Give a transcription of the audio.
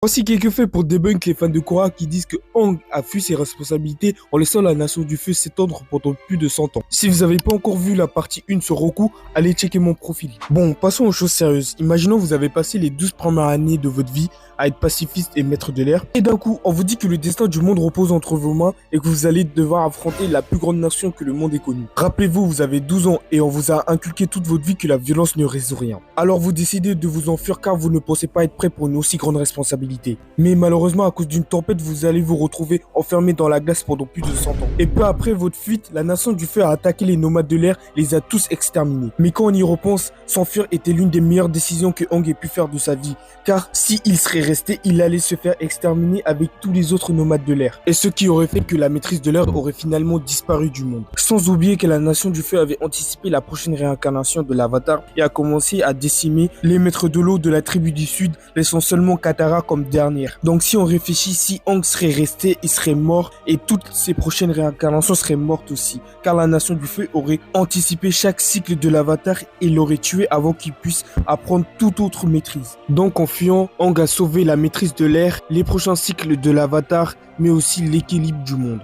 Voici quelques faits pour débunk les fans de Korra qui disent que Aang a fui ses responsabilités en laissant la Nation du Feu s'étendre pendant plus de 100 ans. Si vous n'avez pas encore vu la partie 1 sur Roku, allez checker mon profil. Bon, passons aux choses sérieuses. Imaginons vous avez passé les 12 premières années de votre vie à être pacifiste et maître de l'air, et d'un coup, on vous dit que le destin du monde repose entre vos mains et que vous allez devoir affronter la plus grande nation que le monde ait connue. Rappelez-vous, vous avez 12 ans et on vous a inculqué toute votre vie que la violence ne résout rien. Alors vous décidez de vous enfuir car vous ne pensez pas être prêt pour une aussi grande responsabilité. Mais malheureusement, à cause d'une tempête, vous allez vous retrouver enfermé dans la glace pendant plus de 100 ans. Et peu après votre fuite, la Nation du Feu a attaqué les nomades de l'air et les a tous exterminés. Mais quand on y repense, s'enfuir était l'une des meilleures décisions que Aang ait pu faire de sa vie. Car s'il serait resté, il allait se faire exterminer avec tous les autres nomades de l'air. Et ce qui aurait fait que la maîtrise de l'air aurait finalement disparu du monde. Sans oublier que la Nation du Feu avait anticipé la prochaine réincarnation de l'Avatar et a commencé à décimer les maîtres de l'eau de la tribu du Sud, laissant seulement Katara comme dernière. Donc si on réfléchit, si Aang serait resté, il serait mort et toutes ses prochaines réincarnations seraient mortes aussi. Car la Nation du Feu aurait anticipé chaque cycle de l'Avatar et l'aurait tué avant qu'il puisse apprendre toute autre maîtrise. Donc en fuyant, Aang a sauvé la maîtrise de l'air, les prochains cycles de l'Avatar, mais aussi l'équilibre du monde.